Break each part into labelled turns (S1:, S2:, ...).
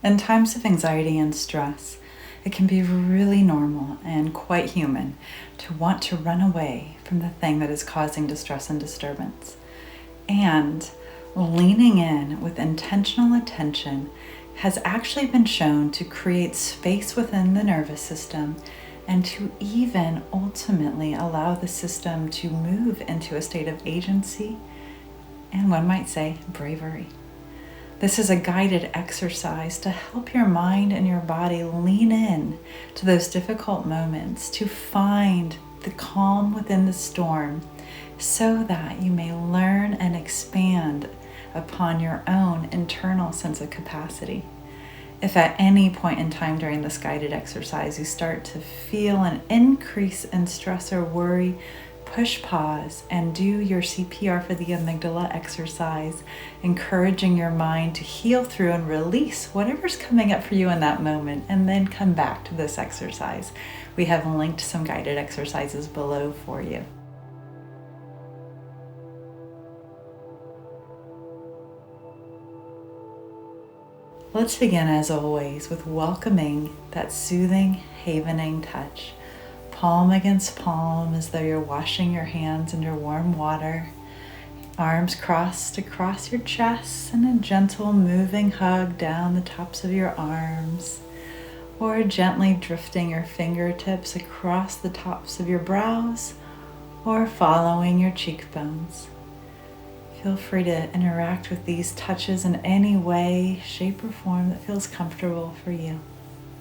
S1: In times of anxiety and stress, it can be really normal and quite human to want to run away from the thing that is causing distress and disturbance. And leaning in with intentional attention has actually been shown to create space within the nervous system and to even ultimately allow the system to move into a state of agency and, one might say, bravery. This is a guided exercise to help your mind and your body lean in to those difficult moments, to find the calm within the storm, so that you may learn and expand upon your own internal sense of capacity. If at any point in time during this guided exercise you start to feel an increase in stress or worry, push pause and do your CPR for the amygdala exercise, encouraging your mind to heal through and release whatever's coming up for you in that moment, and then come back to this exercise. We have linked some guided exercises below for you. Let's begin, as always, with welcoming that soothing, havening touch. Palm against palm, as though you're washing your hands under warm water. Arms crossed across your chest, and a gentle moving hug down the tops of your arms. Or gently drifting your fingertips across the tops of your brows, or following your cheekbones. Feel free to interact with these touches in any way, shape, or form that feels comfortable for you.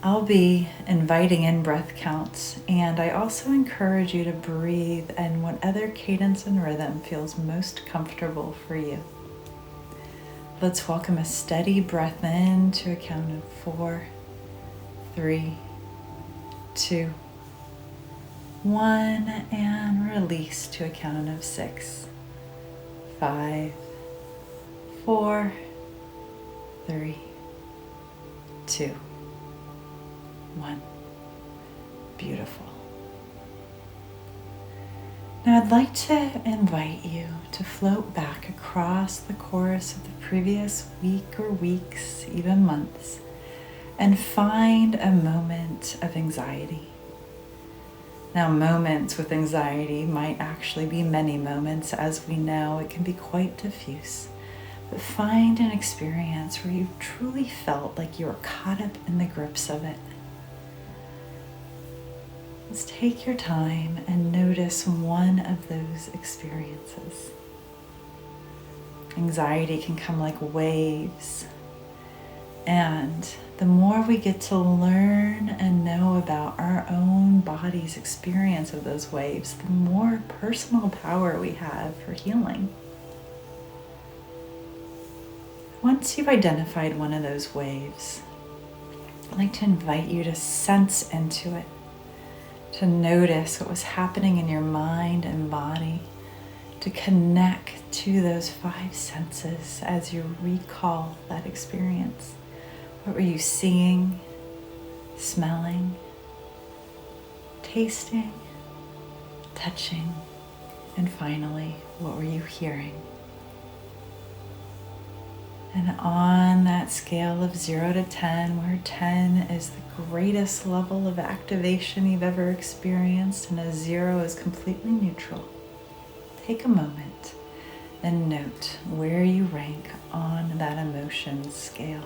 S1: I'll be inviting in breath counts, and I also encourage you to breathe in whatever cadence and rhythm feels most comfortable for you. Let's welcome a steady breath in to a count of 4, 3, 2, 1, and release to a count of 6, 5, 4, 3, 2, 1. Beautiful. Now I'd like to invite you to float back across the course of the previous week or weeks, even months, and find a moment of anxiety. Now, moments with anxiety might actually be many moments. As we know, it can be quite diffuse. But find an experience where you truly felt like you were caught up in the grips of it. Let's take your time and notice one of those experiences. Anxiety can come like waves, and the more we get to learn and know about our own body's experience of those waves, the more personal power we have for healing. Once you've identified one of those waves, I'd like to invite you to sense into it, to notice what was happening in your mind and body, to connect to those 5 senses as you recall that experience. What were you seeing, smelling, tasting, touching, and finally, what were you hearing? And on that scale of 0 to 10, where 10 is the greatest level of activation you've ever experienced and a 0 is completely neutral, take a moment and note where you rank on that emotion scale.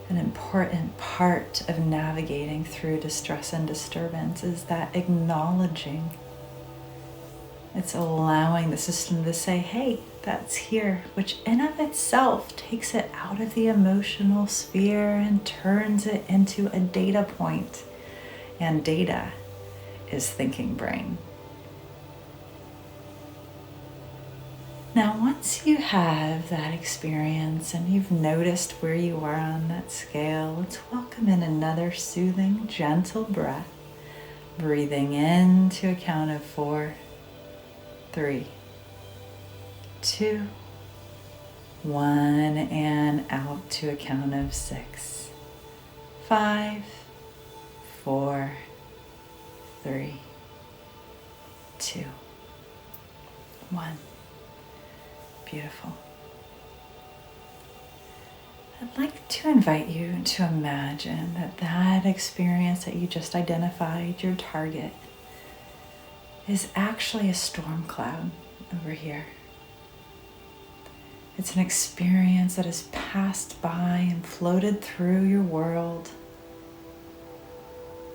S1: An important part of navigating through distress and disturbance is that acknowledging. It's allowing the system to say, hey, that's here, which in of itself takes it out of the emotional sphere and turns it into a data point. And data is thinking brain. Now, once you have that experience and you've noticed where you are on that scale, let's welcome in another soothing, gentle breath, breathing in to a count of 4, 3, 2, 1, and out to a count of 6, 5, 4, 3, 2, 1. Beautiful. I'd like to invite you to imagine that that experience that you just identified, your target, is actually a storm cloud over here. It's an experience that has passed by and floated through your world.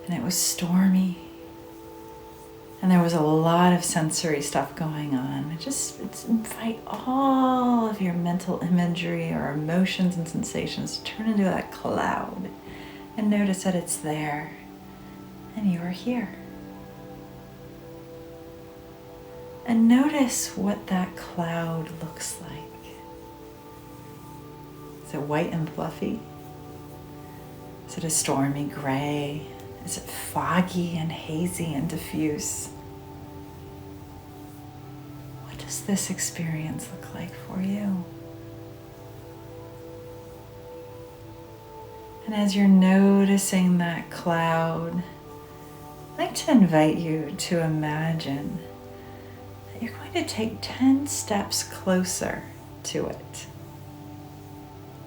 S1: And it was stormy. And there was a lot of sensory stuff going on. It's invite all of your mental imagery or emotions and sensations to turn into that cloud and notice that it's there and you are here. And notice what that cloud looks like. Is it white and fluffy? Is it a stormy gray? Is it foggy and hazy and diffuse? What does this experience look like for you? And as you're noticing that cloud, I'd like to invite you to imagine that you're going to take 10 steps closer to it.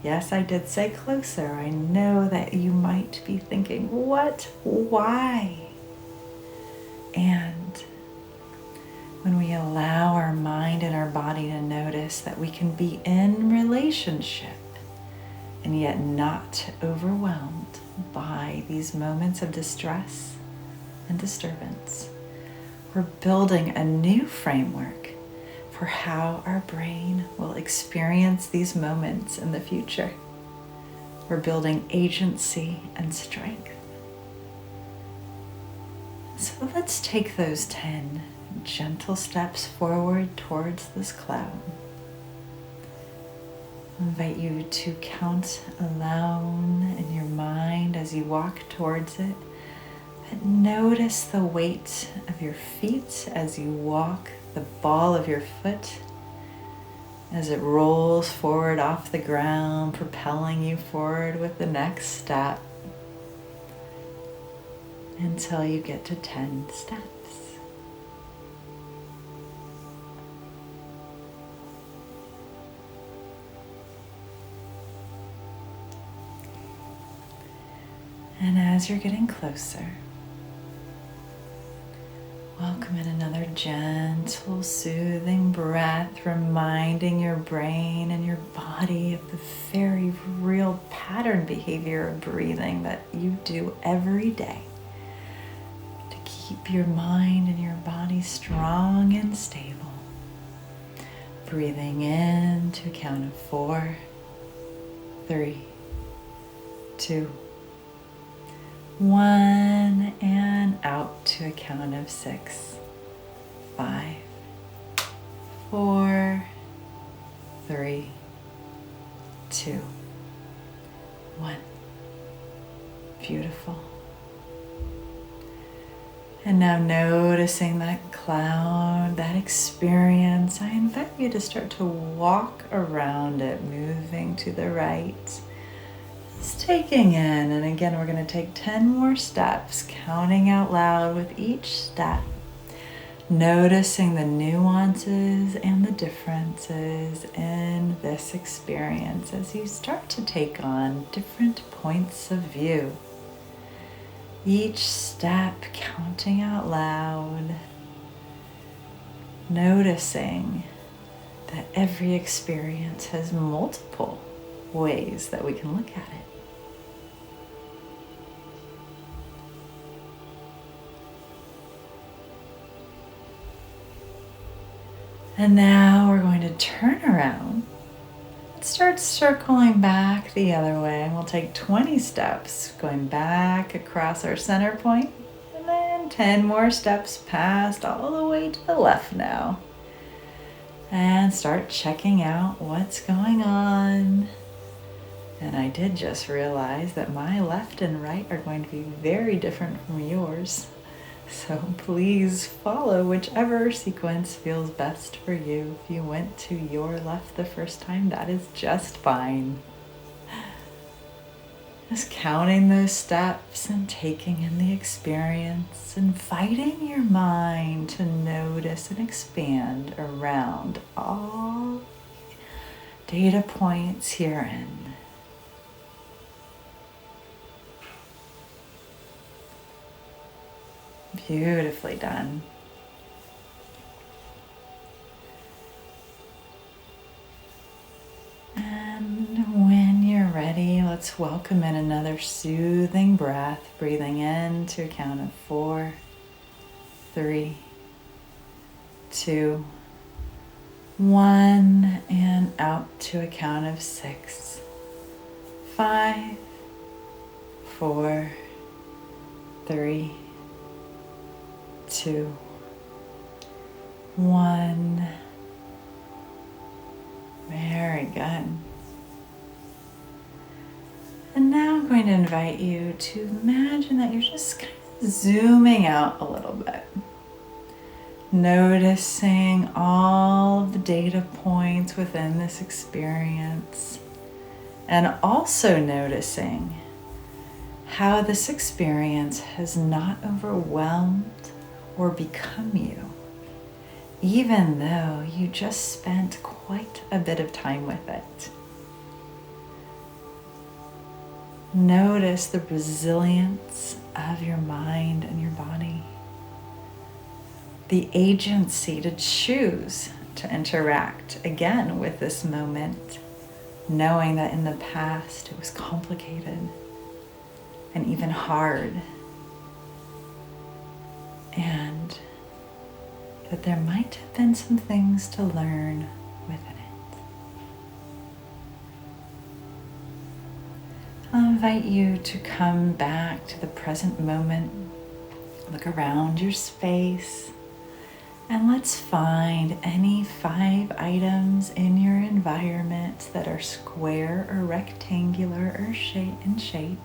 S1: Yes, I did say closer. I know that you might be thinking, what? Why? And when we allow our mind and our body to notice that we can be in relationship and yet not overwhelmed by these moments of distress and disturbance, we're building a new framework for how our brain will experience these moments in the future. We're building agency and strength. So let's take those 10 gentle steps forward towards this cloud. I invite you to count alone in your mind as you walk towards it. But notice the weight of your feet as you walk, the ball of your foot as it rolls forward off the ground, propelling you forward with the next step until you get to 10 steps. And as you're getting closer, welcome in another gentle, soothing breath, reminding your brain and your body of the very real pattern behavior of breathing that you do every day to keep your mind and your body strong and stable. Breathing in to a count of 4, 3, 2, 1, and out to a count of 6, 5, 4, 3, 2, 1. Beautiful. And now noticing that cloud, that experience, I invite you to start to walk around it, moving to the right. Just taking in, and again, we're going to take 10 more steps, counting out loud with each step, noticing the nuances and the differences in this experience as you start to take on different points of view. Each step counting out loud, noticing that every experience has multiple ways that we can look at it. And now we're going to turn around and start circling back the other way. And we'll take 20 steps going back across our center point, and then 10 more steps past all the way to the left now. And start checking out what's going on. And I did just realize that my left and right are going to be very different from yours. So please follow whichever sequence feels best for you. If you went to your left the first time, that is just fine. Just counting those steps and taking in the experience, inviting your mind to notice and expand around all data points herein. Beautifully done. And when you're ready, let's welcome in another soothing breath, breathing in to a count of 4, 3, 2, 1, and out to a count of 6, 5, 4, 3, 2, 1. Very good. And now I'm going to invite you to imagine that you're just kind of zooming out a little bit. Noticing all of the data points within this experience. And also noticing how this experience has not overwhelmed or become you, even though you just spent quite a bit of time with it. Notice the resilience of your mind and your body, the agency to choose to interact again with this moment, knowing that in the past it was complicated and even hard, and that there might have been some things to learn within it. I'll invite you to come back to the present moment, look around your space, and let's find any 5 items in your environment that are square or rectangular or in shape.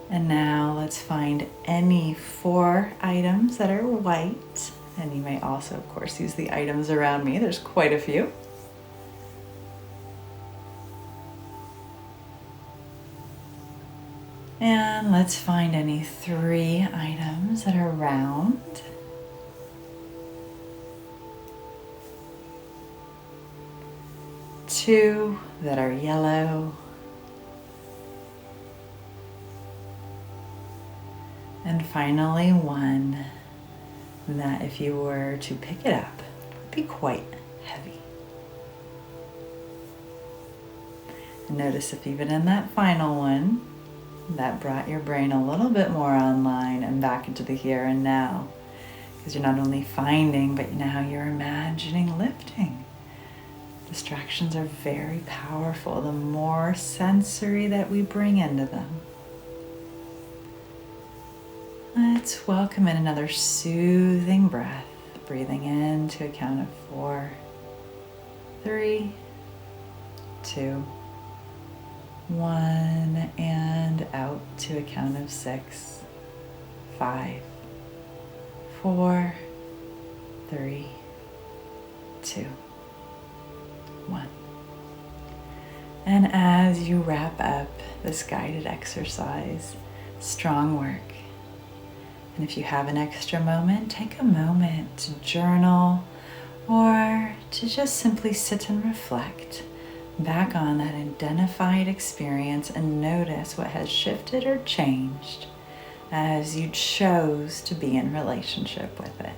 S1: And now let's find any 4 items that are white. And you may also, of course, use the items around me. There's quite a few. And let's find any 3 items that are round. Two that are yellow. And finally 1 that if you were to pick it up, would be quite heavy. And notice if even in that final one, that brought your brain a little bit more online and back into the here and now. Because you're not only finding, but now you're imagining lifting. Distractions are very powerful. The more sensory that we bring into them. Let's welcome in another soothing breath, breathing in to a count of 4, 3, 2, 1, and out to a count of 6, 5, 4, 3, 2, 1. And as you wrap up this guided exercise, strong work. And if you have an extra moment, take a moment to journal or to just simply sit and reflect back on that identified experience and notice what has shifted or changed as you chose to be in relationship with it.